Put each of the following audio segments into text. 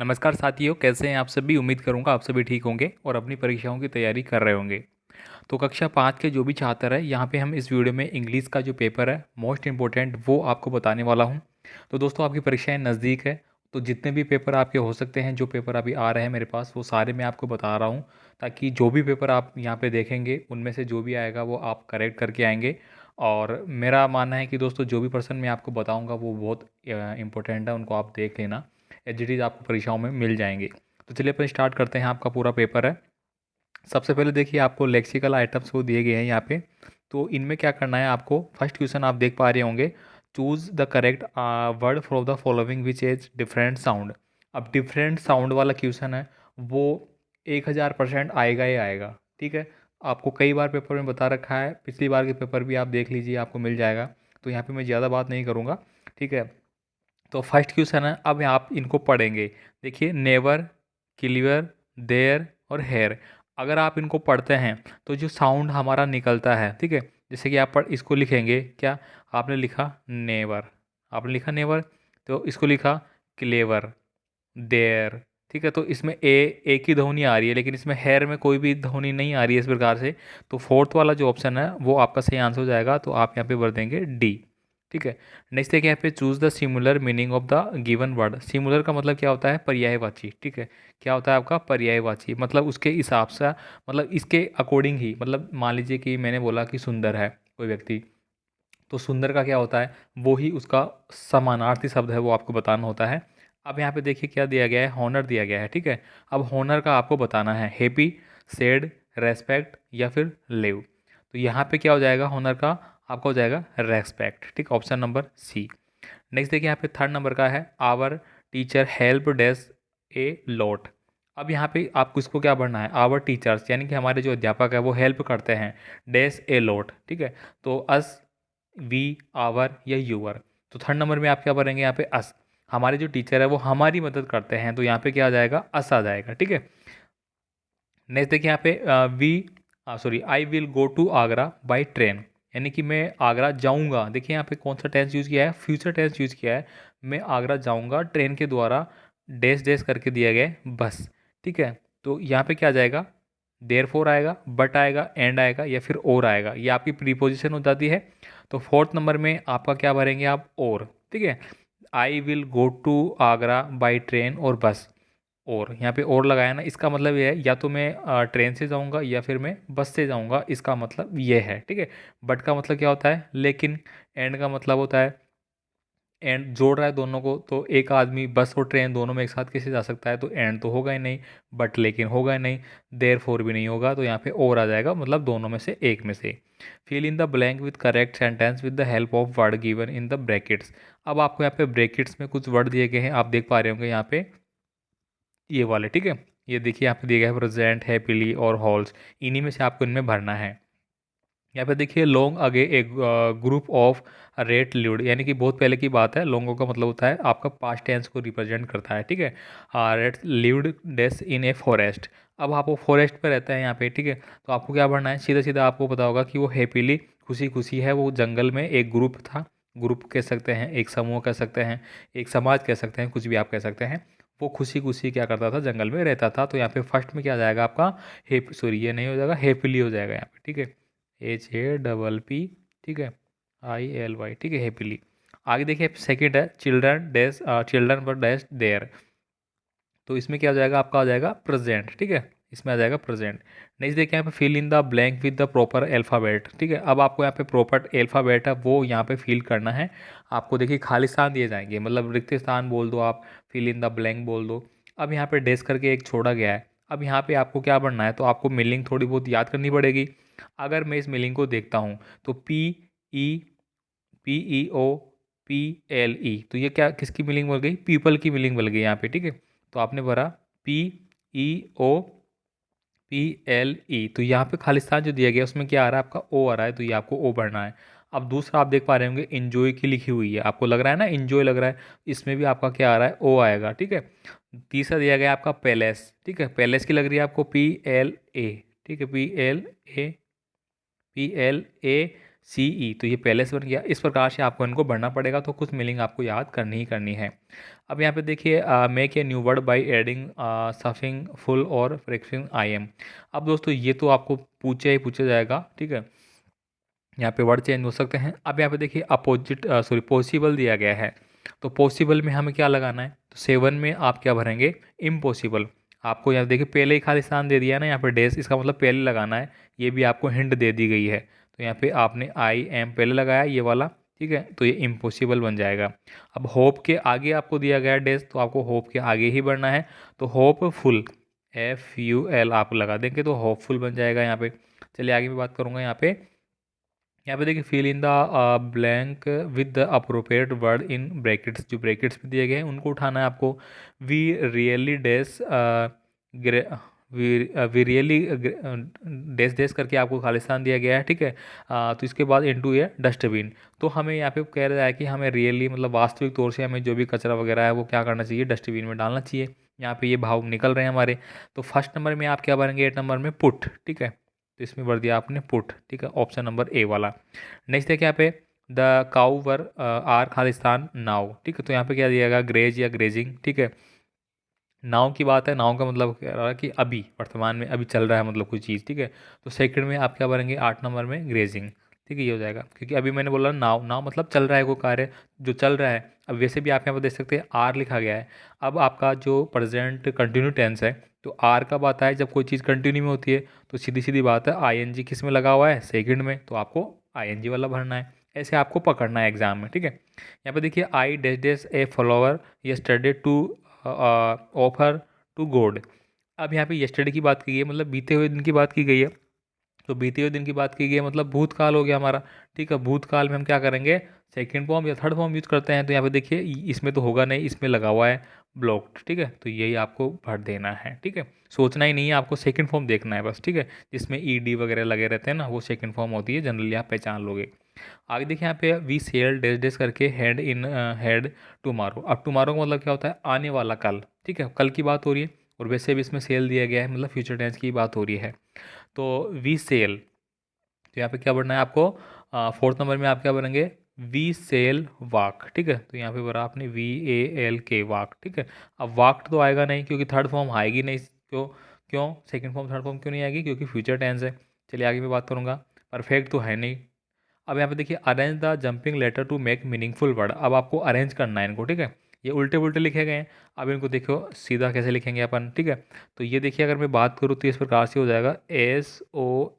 नमस्कार साथियों, कैसे हैं आप सभी। उम्मीद करूंगा आप सभी ठीक होंगे और अपनी परीक्षाओं की तैयारी कर रहे होंगे। तो कक्षा 5 के जो भी छात्र हैं, यहाँ पे हम इस वीडियो में इंग्लिश का जो पेपर है मोस्ट इम्पोर्टेंट वो आपको बताने वाला हूँ। तो दोस्तों, आपकी परीक्षाएं नज़दीक है, तो जितने भी पेपर आपके हो सकते हैं, जो पेपर अभी आ रहे हैं मेरे पास, वो सारे मैं आपको बता रहा हूँ, ताकि जो भी पेपर आप यहाँ पे देखेंगे उनमें से जो भी आएगा वो आप करेक्ट करके आएंगे। और मेरा मानना है कि दोस्तों, जो भी पर्सन मैं आपको बताऊँगा वो बहुत इंपॉर्टेंट है, उनको आप देख लेना। एच आपको परीक्षाओं में मिल जाएंगे। तो चलिए अपन स्टार्ट करते हैं। आपका पूरा पेपर है। सबसे पहले देखिए, आपको लेक्सिकल आइटम्स वो दिए गए हैं यहाँ पे। तो इनमें क्या करना है आपको, फर्स्ट क्वेश्चन आप देख पा रहे होंगे, choose the correct word from the following which is different sound. अब डिफरेंट साउंड वाला क्वेश्चन है, वो 1000% आएगा ही आएगा। ठीक है, आपको कई बार पेपर में बता रखा है, पिछली बार के पेपर भी आप देख लीजिए, आपको मिल जाएगा। तो यहाँ पे मैं ज़्यादा बात नहीं करूँगा। ठीक है, तो फर्स्ट क्वेश्चन है, अब आप इनको पढ़ेंगे। देखिए, नेवर, क्लियर, देयर और हेयर। अगर आप इनको पढ़ते हैं तो जो साउंड हमारा निकलता है, ठीक है, जैसे कि आप इसको लिखेंगे क्या, आपने लिखा नेवर, आपने लिखा नेवर, तो इसको लिखा क्लेवर, देयर। ठीक है, तो इसमें एक ही ध्वनि आ रही है, लेकिन इसमें हेयर में कोई भी ध्वनि नहीं आ रही है इस प्रकार से। तो फोर्थ वाला जो ऑप्शन है वो आपका सही आंसर हो जाएगा। तो आप यहाँ पे भर देंगे डी। ठीक है, नेक्स्ट देखिए यहाँ पे, choose the सिमुलर meaning of the given word. सिमुलर का मतलब क्या होता है, पर्यायवाची। ठीक है, क्या होता है आपका पर्यायवाची, मतलब उसके हिसाब से, मतलब इसके अकॉर्डिंग ही। मतलब मान लीजिए कि मैंने बोला कि सुंदर है कोई व्यक्ति, तो सुंदर का क्या होता है, वो ही उसका समानार्थी शब्द है, वो आपको बताना होता है। अब यहाँ पे देखिए क्या दिया गया है, हॉनर दिया गया है। ठीक है, अब हॉनर का आपको बताना है, हैप्पी, सैड, रेस्पेक्ट या फिर लिव। तो यहाँ पे क्या हो जाएगा, हॉनर का आपका हो जाएगा रेस्पेक्ट। ठीक, ऑप्शन नंबर सी। नेक्स्ट देखिए यहाँ पे थर्ड नंबर का है, our teacher help dash a lot. अब यहाँ पे आपको इसको क्या भरना है, आवर टीचर्स यानी कि हमारे जो अध्यापक है वो हेल्प करते हैं, डैश ए लॉट। ठीक है, तो अस, वी, आवर या यूअर। तो थर्ड नंबर में आप क्या भरेंगे, यहाँ पे अस, हमारे जो टीचर है वो हमारी मदद करते हैं, तो यहाँ पे क्या आ जाएगा, अस आ जाएगा। ठीक है, नेक्स्ट देखिए यहाँ पे, we, sorry, I will go to Agra by train, यानी कि मैं आगरा जाऊँगा। देखिए यहाँ पे कौन सा टेंस यूज़ किया है, फ्यूचर टेंस यूज़ किया है। मैं आगरा जाऊँगा ट्रेन के द्वारा, डैश डैश करके दिया गया है बस। ठीक है, तो यहाँ पे क्या आ जाएगा, देयर फोर आएगा, बट आएगा, एंड आएगा या फिर और आएगा, ये आपकी प्रीपोजिशन हो जाती है। तो फोर्थ नंबर में आपका क्या भरेंगे आप, और। ठीक है, I will go to Agra by train और बस। और यहाँ पे और लगाया ना, इसका मतलब ये है, या तो मैं ट्रेन से जाऊँगा या फिर मैं बस से जाऊँगा, इसका मतलब ये है। ठीक है, बट का मतलब क्या होता है, लेकिन। एंड का मतलब होता है, एंड जोड़ रहा है दोनों को, तो एक आदमी बस और ट्रेन दोनों में एक साथ कैसे जा सकता है, तो एंड तो होगा ही नहीं, बट लेकिन होगा ही नहीं, देयर फोर भी नहीं होगा, तो यहाँ पे और आ जाएगा, मतलब दोनों में से एक में से। Fill in the blank with correct sentence with the help of word given in the brackets. अब आपको यहाँ पे ब्रैकेट्स में कुछ वर्ड दिए गए हैं, आप देख पा रहे होंगे यहाँ पे, ये वाले। ठीक है, ये देखिए यहाँ पे दिया गया है, प्रेजेंट, हैप्पीली और हॉल्स। इन्हीं में से आपको इनमें भरना है। यहाँ पे देखिए, लॉन्ग अगे एक ग्रुप ऑफ रेट लिव्ड, यानी कि बहुत पहले की बात है। लॉन्गो का मतलब होता है आपका पास्ट टेंस को रिप्रेजेंट करता है। ठीक है, rate lived days in a forest. अब आप वो फॉरेस्ट पे रहता है यहाँ पे। ठीक है, तो आपको क्या भरना है, सीधा सीधा आपको पता होगा कि वो हैप्पीली, खुशी खुशी है, वो जंगल में एक ग्रुप था। ग्रुप कह सकते हैं, एक समूह कह सकते हैं, एक समाज कह सकते हैं, कुछ भी आप कह सकते हैं। वो खुशी खुशी क्या करता था, जंगल में रहता था। तो यहाँ पे फर्स्ट में क्या आ जाएगा आपका, हेप, सॉरी ये नहीं हो जाएगा, हैप्पीली हो जाएगा यहाँ पे। ठीक है, HAPP। ठीक है, ILY। ठीक है, हैप्पीली। आगे देखिए सेकंड है, चिल्ड्रन डैश, चिल्ड्रन पर डैश देयर। तो इसमें क्या आ जाएगा, आपका आ जाएगा प्रेजेंट। ठीक है, इसमें आ जाएगा प्रेजेंट। नेक्स्ट देखिए यहाँ पे, fill in the blank with the proper alphabet. ठीक है, अब आपको यहाँ पे प्रॉपर अल्फ़ाबेट है वो यहाँ पे फिल करना है। आपको देखिए खाली स्थान दिए जाएंगे, मतलब रिक्त स्थान बोल दो आप, फिल इन द ब्लैंक बोल दो। अब यहाँ पे डैश करके एक छोड़ा गया है। अब यहाँ पे आपको क्या बनना है, तो आपको मीनिंग थोड़ी बहुत याद करनी पड़ेगी। अगर मैं इस मीनिंग को देखता हूँ, तो ई PEOPLE, तो ये क्या, किसकी मीनिंग बोल गई, पीपल की मीनिंग बोल गई यहाँ पे। ठीक है, तो आपने भरा PEOPLE, तो यहाँ पे खालिस्तान जो दिया गया उसमें क्या आ रहा है, आपका ओ आ रहा है, तो ये आपको ओ भरना है। अब दूसरा आप देख पा रहे होंगे, इंजॉय की लिखी हुई है, आपको लग रहा है ना इंजॉय लग रहा है, इसमें भी आपका क्या आ रहा है, ओ आएगा। ठीक है, तीसरा दिया गया आपका पैलेस। ठीक है, पैलेस की लग रही है आपको PLA। ठीक है, PLA, CE, तो ये पहले से बन गया। इस प्रकार से आपको इनको भरना पड़ेगा, तो कुछ मीनिंग आपको याद करनी ही करनी है। अब यहाँ पे देखिए make a new word by adding suffix full or prefix IM। अब दोस्तों ये तो आपको पूछा जाएगा, ठीक है। यहाँ पे वर्ड चेंज हो सकते हैं। अब यहाँ पे देखिए अपोजिट सॉरी पॉसिबल दिया गया है, तो पॉसिबल में हमें क्या लगाना है, तो 7 में आप क्या भरेंगे, इम्पॉसिबल। आपको यहाँ देखिए पहले ही खालिस्तान दे दिया है ना, यहाँ पे डेस, इसका मतलब पहले लगाना है, ये भी आपको हिंट दे दी गई है। तो यहाँ पे आपने IM पहले लगाया ये वाला, ठीक है, तो ये इम्पॉसिबल बन जाएगा। अब होप के आगे आपको दिया गया है डेस, तो आपको होप के आगे ही बढ़ना है, तो होपफुल, FUL आप लगा देंगे तो होपफुल बन जाएगा यहाँ पे। चलिए आगे मैं बात करूँगा यहाँ पे देखिए fill in the blank with the appropriate word in brackets, जो ब्रैकेट्स में दिए गए हैं उनको उठाना है आपको। वी रियली डेस वी रियली डेस डेस करके आपको खालिस्तान दिया गया है, ठीक है। तो इसके बाद इनटू ए डस्टबिन, तो हमें यहाँ पे कह रहा है कि हमें रियली मतलब वास्तविक तौर से हमें जो भी कचरा वगैरह है वो क्या करना चाहिए, डस्टबिन में डालना चाहिए। यहाँ पे ये भाव निकल रहे हैं हमारे। तो फर्स्ट नंबर में आप क्या भरेंगे, 8 नंबर में पुट, ठीक है, तो इसमें भर दिया आपने पुट, ठीक है, ऑप्शन नंबर ए वाला। नेक्स्ट है क्या पे, the cow were are Khalistan now, ठीक है, तो यहाँ पे क्या दिया गया, ग्रेज या ग्रेजिंग, ठीक है। नाउ की बात है, नाउ का मतलब कह रहा है कि अभी वर्तमान में अभी चल रहा है मतलब कोई चीज़, ठीक है। तो सेकंड में आप क्या भरेंगे, 8 नंबर में ग्रेजिंग, ठीक है, ये हो जाएगा, क्योंकि अभी मैंने बोला नाउ, नाउ मतलब चल रहा है कोई कार्य जो चल रहा है। अब वैसे भी आप यहाँ पर देख सकते हैं आर लिखा गया है। अब आपका जो प्रेजेंट कंटिन्यू टेंस है, तो आर कब आता है, जब कोई चीज़ कंटिन्यू में होती है। तो सीधी सीधी बात है, ING किस में लगा हुआ है, सेकंड में, तो आपको ING वाला भरना है। ऐसे आपको पकड़ना है एग्जाम में, ठीक है। यहाँ पे देखिए I dash dash a follower yesterday to offer to God. अब यहाँ पे यस्टरडे की बात की गई है, मतलब बीते हुए दिन की बात की गई है। तो बीते हुए दिन की बात की गई है मतलब भूतकाल हो गया हमारा, ठीक है। भूतकाल में हम क्या करेंगे, सेकंड फॉर्म या थर्ड फॉर्म यूज करते हैं। तो यहाँ पे देखिए इसमें तो होगा नहीं, इसमें लगा हुआ है ब्लॉक्ड, ठीक है, तो यही आपको भर देना है, ठीक है। सोचना ही नहीं है, आपको सेकंड फॉर्म देखना है बस, ठीक है। जिसमें ED वगैरह लगे रहते हैं ना, वो सेकंड फॉर्म होती है, जनरली आप पहचान लोगे। आगे देखिए यहाँ पे वी सेल डेज डेज करके हेड इन हेड टुमारो। अब टुमारो का मतलब क्या होता है, आने वाला कल, ठीक है, कल की बात हो रही है। और वैसे भी इसमें सेल दिया गया है, मतलब फ्यूचर टेंस की बात हो रही है। तो वी सेल, तो यहाँ पे क्या बढ़ना है आपको, फोर्थ नंबर में आप क्या बनेंगे, वी सेल वाक, ठीक है, तो यहाँ पे बना आपने VALK वाक, ठीक है। अब वाक तो आएगा नहीं, क्योंकि थर्ड फॉर्म आएगी नहीं, क्यों क्यों सेकंड फॉर्म थर्ड फॉर्म क्यों नहीं आएगी, क्योंकि फ्यूचर टेंस है। चलिए आगे मैं बात करूँगा, परफेक्ट तो है नहीं। अब यहाँ पे देखिए arrange the jumping letter to make meaningful word, अब आपको अरेंज करना है इनको, ठीक है। ये उल्टे पुल्टे लिखे गए हैं, अब इनको देखो सीधा कैसे लिखेंगे अपन, ठीक है। तो ये देखिए अगर मैं बात करूँ तो इस प्रकार से हो जाएगा SONG,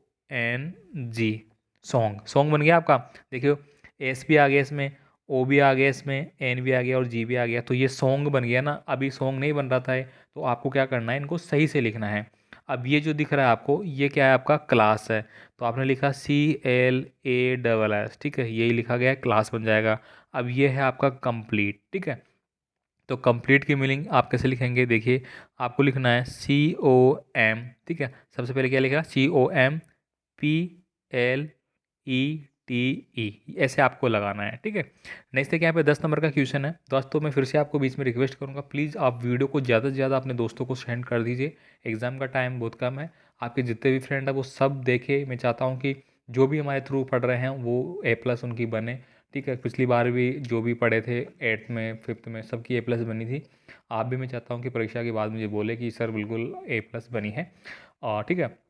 सॉन्ग, सॉन्ग बन गया आपका। देखियो S भी आ गया इसमें, O भी आ गया इसमें, N भी आ गया और G भी आ गया, तो ये सॉन्ग बन गया ना। अभी सॉन्ग नहीं बन रहा था ये, तो आपको क्या करना है, इनको सही से लिखना है। अब ये जो दिख रहा है आपको, ये क्या है, आपका क्लास है, तो आपने लिखा CLASS, ठीक है, यही लिखा गया है, क्लास बन जाएगा। अब ये है आपका कंप्लीट, ठीक है। तो कंप्लीट की मीनिंग आप कैसे लिखेंगे, देखिए आपको लिखना है COM, ठीक है, सबसे पहले क्या लिखा, COMPLETE, ऐसे आपको लगाना है, ठीक है। नेक्स्ट है कि यहाँ पे 10 नंबर का क्वेश्चन है दोस्तों। मैं फिर से आपको बीच में रिक्वेस्ट करूँगा, प्लीज़ आप वीडियो को ज़्यादा से ज़्यादा अपने दोस्तों को सेंड कर दीजिए। एग्ज़ाम का टाइम बहुत कम है, आपके जितने भी फ्रेंड हैं वो सब देखे। मैं चाहता हूँ कि जो भी हमारे थ्रू पढ़ रहे हैं वो A+ उनकी बने, ठीक है। पिछली बार भी जो भी पढ़े थे 8th में 5th में सबकी A+ बनी थी। आप भी, मैं चाहता हूँ कि परीक्षा के बाद मुझे बोले कि सर बिल्कुल A+ बनी है, और ठीक है।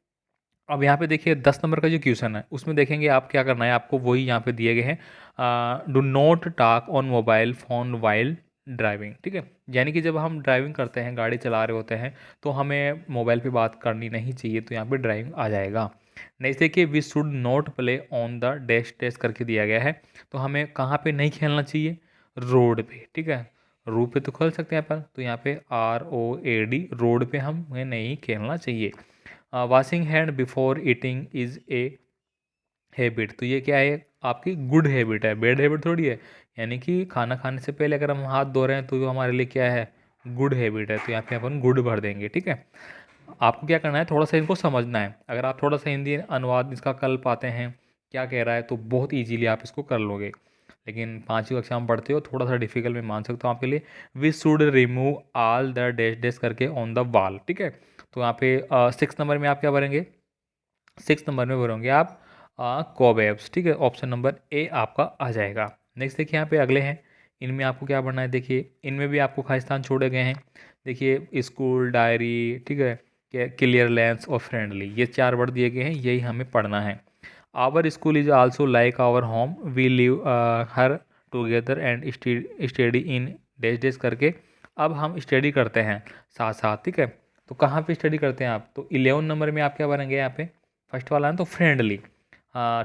अब यहाँ पे देखिए 10 नंबर का जो क्वेश्चन है उसमें देखेंगे आप क्या करना है, आपको वही यहाँ पे दिए गए हैं, do not talk on mobile phone while driving, ठीक है। यानी कि जब हम ड्राइविंग करते हैं, गाड़ी चला रहे होते हैं, तो हमें मोबाइल पे बात करनी नहीं चाहिए, तो यहाँ पे ड्राइविंग आ जाएगा। नेक्स्ट देखिए we should not play on the dash dash करके दिया गया है, तो हमें कहाँ पे नहीं खेलना चाहिए, रोड पे, ठीक है। रोड पे तो खेल सकते हैं अपन, तो यहाँ पे ROAD, रोड पे हमें नहीं खेलना चाहिए। Washing hand before eating is a habit, तो ये क्या है, आपकी गुड हैबिट है, बैड हैबिट थोड़ी है। यानी कि खाना खाने से पहले अगर हम हाथ धो रहे हैं तो वो हमारे लिए क्या है, गुड हैबिट है, तो यहाँ पे अपन गुड भर देंगे, ठीक है। आपको क्या करना है, थोड़ा सा इनको समझना है। अगर आप थोड़ा सा हिंदी अनुवाद इसका कर पाते हैं क्या कह रहा है, तो बहुत ईजीली आप इसको कर लोगे। लेकिन 5वीं कक्षा में पढ़ते हो, थोड़ा सा डिफिकल्ट मैं मान सकता हूँ आपके लिए। We should remove all the dash dash करके ऑन द वॉल, ठीक है। तो यहाँ पे 6 नंबर में आप क्या भरेंगे, 6 नंबर में भरोगे आप कोबैब्स, ठीक है। ऑप्शन नंबर ए आपका आ जाएगा। नेक्स्ट देखिए यहाँ पे अगले हैं, इनमें आपको क्या पढ़ना है। देखिए इनमें भी आपको खाली स्थान छोड़े गए हैं। देखिए स्कूल, डायरी, ठीक है, क्लियरलेंस और फ्रेंडली, ये 4 वर्ड दिए गए हैं, यही हमें पढ़ना है। Our school is also like our home, we live here together and study in dash dash करके। अब हम स्टडी करते हैं साथ साथ, ठीक है। तो कहाँ पे स्टडी करते हैं आप, तो 11 नंबर में आप क्या बनेंगे यहाँ पे, फर्स्ट वाला है तो friendly,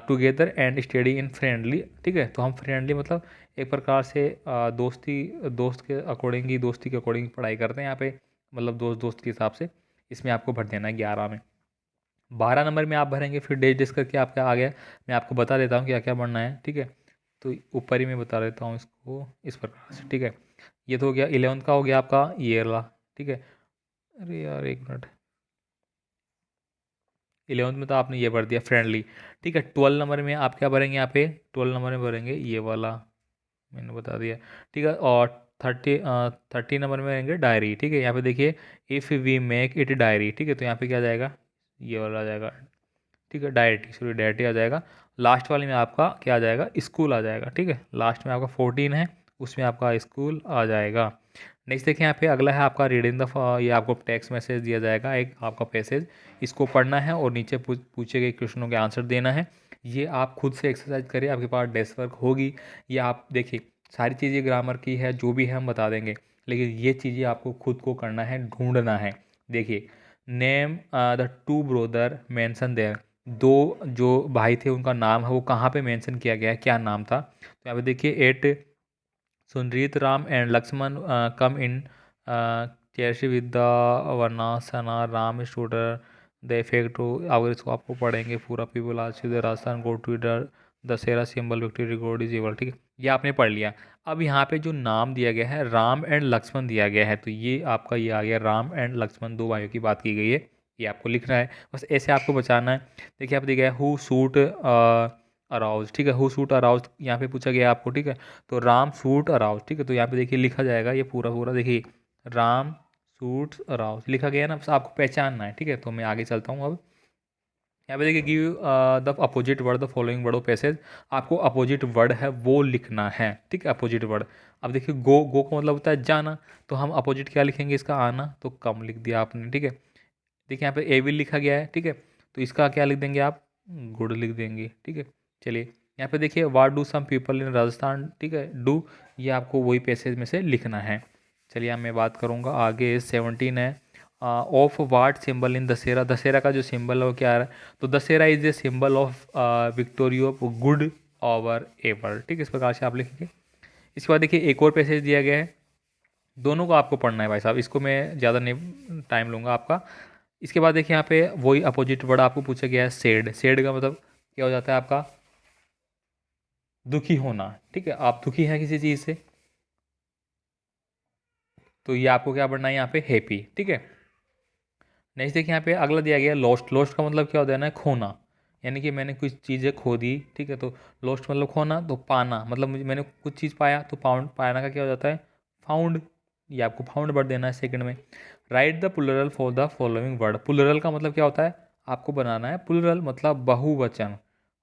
together and study in friendly, ठीक है। तो हम फ्रेंडली मतलब एक प्रकार से दोस्त के अकॉर्डिंग ही, दोस्ती के अकॉर्डिंग पढ़ाई करते हैं यहाँ पे, मतलब दोस्त दोस्त के हिसाब से। इसमें आपको भर देना है 11 में। 12 नंबर में आप भरेंगे फिर डैश डैश करके आपका आ गया। मैं आपको बता देता हूँ क्या क्या भरना है, ठीक है। तो ऊपर ही मैं बता देता हूँ इसको इस प्रकार से, ठीक है। ये तो हो गया 11 का, हो गया आपका ये वाला, ठीक है। अरे यार एक मिनट, 11 में तो आपने ये भर दिया फ्रेंडली, ठीक है। 12 नंबर में आप क्या भरेंगे यहाँ पे, 12 नंबर में भरेंगे ये वाला, मैंने बता दिया, ठीक है। और 30 नंबर में भरेंगे डायरी, ठीक है। यहाँ पे देखिए if we make it diary, ठीक है। तो यहाँ पे क्या आ जाएगा, ये वाला आ जाएगा, ठीक है। डायरेक्टली, सॉरी डायरेक्टली आ जाएगा। लास्ट वाले में आपका क्या आ जाएगा, स्कूल आ जाएगा, ठीक है। लास्ट में आपका 14 है, उसमें आपका स्कूल आ जाएगा। नेक्स्ट देखिए यहाँ पे अगला है आपका रीडिंग द, ये आपको टेक्स्ट मैसेज दिया जाएगा एक आपका पैसेज, इसको पढ़ना है और नीचे पूछे गए क्वेश्चनों के आंसर देना है। ये आप खुद से एक्सरसाइज करिए, आपके पास डेस्क वर्क होगी। ये आप देखिए सारी चीज़ें ग्रामर की है, जो भी है हम बता देंगे, लेकिन ये चीज़ें आपको खुद को करना है, ढूंढना है। देखिए name the two brother mention there, दो जो भाई थे उनका नाम है वो कहाँ पे मेंशन किया गया है, क्या नाम था। तो यहाँ पे देखिए एट सुनरीत Ram and Lakshman come in chairship with the वर्णासना राम स्टूडर द इफेक्ट टू। अगर इसको आपको पढ़ेंगे पूरा, पीपल आज the Rajasthan go to the Dussehra symbol victory record is able, ठीक है। ये आपने पढ़ लिया। अब यहाँ पे जो नाम दिया गया है राम एंड लक्ष्मण दिया गया है, तो ये आपका ये आ गया, राम एंड लक्ष्मण दो भाइयों की बात की गई है, ये आपको लिखना है। बस ऐसे आपको बचाना है। देखिए आप दिया गया है हु सूट अराउज, ठीक है। हु सूट अराउज यहाँ पे पूछा गया आपको, ठीक है। तो राम सूट अराउज, ठीक है। तो यहाँ पे देखिए लिखा जाएगा ये पूरा पूरा, देखिए राम सूट अराउज लिखा गया है ना, बस आपको पहचानना है, ठीक है। तो मैं आगे चलता हूँ अब। यहाँ पे देखिए give the opposite word the following word of passage, आपको अपोजिट वर्ड है वो लिखना है, ठीक है। अपोजिट वर्ड, अब देखिए गो, गो का मतलब होता है जाना, तो हम अपोजिट क्या लिखेंगे इसका, आना, तो कम लिख दिया आपने, ठीक है। देखिए यहाँ पे एविल लिखा गया है, ठीक है। तो इसका क्या लिख देंगे आप, गुड लिख देंगे, ठीक है। चलिए यहाँ पे देखिए what do some people in Rajasthan, ठीक है। डू, ये आपको वही पैसेज में से लिखना है। चलिए अब मैं बात करूँगा आगे। 17 है ऑफ वाट सिंबल इन दशहरा, दशहरा का जो सिंबल है वो क्या आ रहा है, तो Dussehra is a symbol of victory of good over ever, ठीक है। इस प्रकार से आप लिखेंगे। इसके बाद देखिए एक और पैसेज दिया गया है, दोनों को आपको पढ़ना है भाई साहब, इसको मैं ज़्यादा नहीं टाइम लूँगा आपका। इसके बाद देखिए यहाँ पे वही अपोजिट वर्ड आपको पूछा गया है सैड, सैड का मतलब क्या हो जाता है आपका, दुखी होना, ठीक है। आप दुखी हैं किसी चीज़ से, तो ये आपको क्या पढ़ना है यहाँ पे, हैप्पी, ठीक है। नेक्स्ट देखिए यहाँ पे अगला दिया गया लॉस्ट, लॉस्ट का मतलब क्या होता है ना, खोना, यानी कि मैंने कुछ चीज़ें खो दी, ठीक है। तो लॉस्ट मतलब खोना, तो पाना मतलब मैंने कुछ चीज़ पाया, तो पाउंड पाना का क्या हो जाता है, फाउंड, ये आपको फाउंड वर्ड देना है सेकंड में। Right the plural for the following word, plural का मतलब क्या होता है, आपको बनाना है प्लुरल मतलब बहुवचन,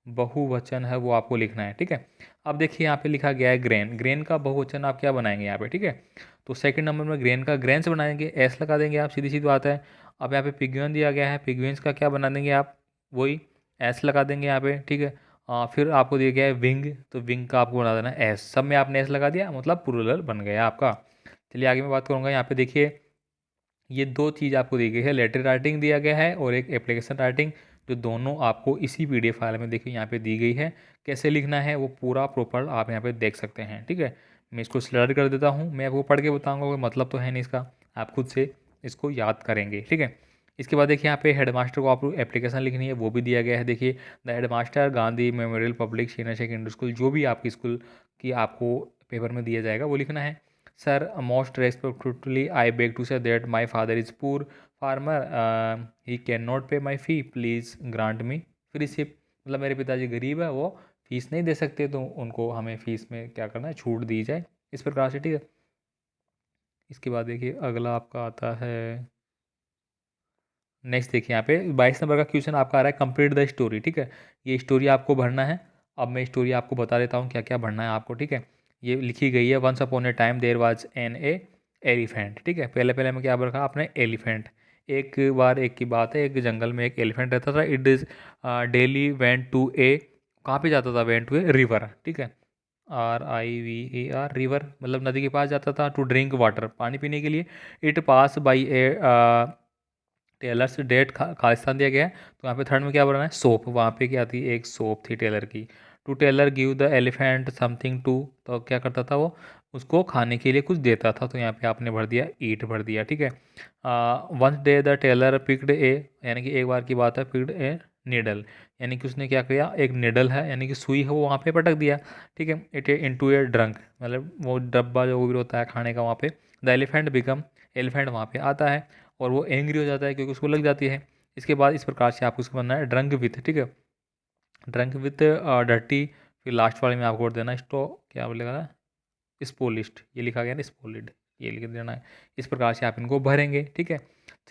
बहुवचन है वो आपको लिखना है, ठीक है। अब देखिए यहाँ पे लिखा गया है ग्रेन, ग्रेन का बहुवचन आप क्या बनाएंगे यहाँ पे, ठीक है। तो सेकंड नंबर में ग्रेन का ग्रेन्स बनाएंगे, एस लगा देंगे आप, सीधी सीधी बात है। अब यहाँ पे पिग्वियन दिया गया है, पिग्वियंस का क्या बना देंगे आप, वही एस लगा देंगे यहाँ पे, ठीक है। फिर आपको दिया गया है विंग, तो विंग का आपको बना देना है एस, सब में आपने एस लगा दिया, मतलब प्लुरल बन गया आपका। चलिए आगे मैं बात करूँगा। यहाँ पे देखिए ये दो चीज़ आपको दी गई है, लेटर राइटिंग दिया गया है और एक एप्लीकेशन राइटिंग, जो दोनों आपको इसी पीडीएफ फाइल में देखिए यहाँ पे दी गई है। कैसे लिखना है वो पूरा प्रॉपर आप यहाँ पे देख सकते हैं, ठीक है। मैं इसको स्लर कर देता हूँ, मैं आपको पढ़ के बताऊँगा, कोई मतलब तो है नहीं इसका, आप खुद से इसको याद करेंगे, ठीक है। इसके बाद देखिए यहाँ पे हेडमास्टर को आपको एप्लीकेशन लिखनी है, वो भी दिया गया है। देखिए the headmaster Gandhi memorial public senior secondary school, जो भी आपकी स्कूल की आपको पेपर में दिया जाएगा वो लिखना है। Sir, most respectfully, I beg to say that my father is poor farmer. He cannot pay my fee. Please grant me friendship. मतलब मेरे पिताजी गरीब है, वो फीस नहीं दे सकते, तो उनको हमें फीस में क्या करना है, छूट दी जाए, इस प्रकार से, ठीक है। इसके बाद देखिए अगला आपका आता है नेक्स्ट देखिए यहाँ पे 22 नंबर का क्वेश्चन आपका आ रहा है कंप्लीट द स्टोरी। ठीक है, ये स्टोरी आपको भरना है। अब मैं स्टोरी आपको बता देता हूँ क्या क्या भरना है आपको। ठीक है, ये लिखी गई है, once upon a time there was an a elephant. ठीक है, पहले पहले में क्या रखा आपने, एलिफेंट। एक बार एक की बात है, एक जंगल में एक एलिफेंट रहता था। It is daily went to a, कहाँ पे जाता था, वेंट टू ए रिवर। ठीक है, RIVER, रिवर मतलब नदी के पास जाता था। टू ड्रिंक वाटर, पानी पीने के लिए। It pass by a tailor से डेट खालिस्तान दिया गया है। तो यहाँ पे थर्ड में क्या बोलना है, सोप। वहाँ पे क्या थी, एक सोप थी टेलर की। To tailor give the elephant something to, तो क्या करता था वो, उसको खाने के लिए कुछ देता था। तो यहाँ पे आपने भर दिया ईट, भर दिया। ठीक है, once day the tailor picked a, यानी कि एक बार की बात है, पिक्ड ए निडल, यानी कि उसने क्या किया, एक निडल है यानी कि सुई है, वो वहाँ पे पटक दिया। ठीक है, इट इनटू ए ड्रंक, मतलब वो डब्बा जो भी होता है खाने का वहाँ पे। द एलिफेंट बिकम, एलिफेंट वहाँ पे आता है और वो एंग्री हो जाता है क्योंकि उसको लग जाती है। इसके बाद इस प्रकार से आपको उसको बनना है ड्रंक विथ। ठीक है, ड्रंक विथ डर्टी। फिर लास्ट वाले में आपको और देना स्टो, क्या बोलेगा ना, स्पोलिस्ट, ये लिखा गया ना स्पोलिड, ये लिख देना है। इस प्रकार से आप इनको भरेंगे। ठीक है,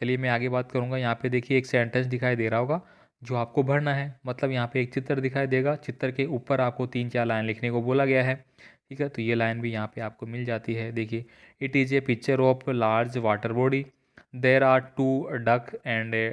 चलिए मैं आगे बात करूँगा। यहाँ पे देखिए एक सेंटेंस दिखाई दे रहा होगा जो आपको भरना है। मतलब यहाँ पे एक चित्र दिखाई देगा, चित्र के ऊपर आपको 3-4 लाइन लिखने को बोला गया है। ठीक है, तो ये लाइन भी यहाँ पे आपको मिल जाती है। देखिए, it is a picture of large water body, there are two duck and a,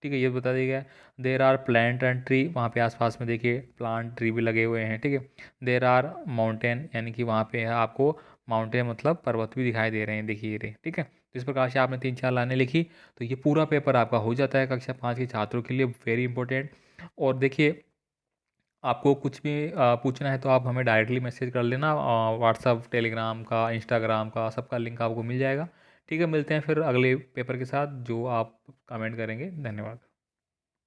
ठीक है, ये बता दिया गया। There are plant and tree, वहाँ पे आसपास में देखिए प्लांट ट्री भी लगे हुए हैं। ठीक है, देर आर माउंटेन, यानी कि वहाँ पे है आपको माउंटेन मतलब पर्वत भी दिखाई दे रहे हैं, देखिए ये। ठीक है, तो इस प्रकार से आपने 3-4 लाइनें लिखी तो ये पूरा पेपर आपका हो जाता है कक्षा 5 के छात्रों के लिए, वेरी इंपॉर्टेंट। और देखिए, आपको कुछ भी पूछना है तो आप हमें डायरेक्टली मैसेज कर लेना, व्हाट्सअप, टेलीग्राम का, इंस्टाग्राम का, सबका लिंक आपको मिल जाएगा। ठीक है, मिलते हैं फिर अगले पेपर के साथ जो आप कमेंट करेंगे। धन्यवाद।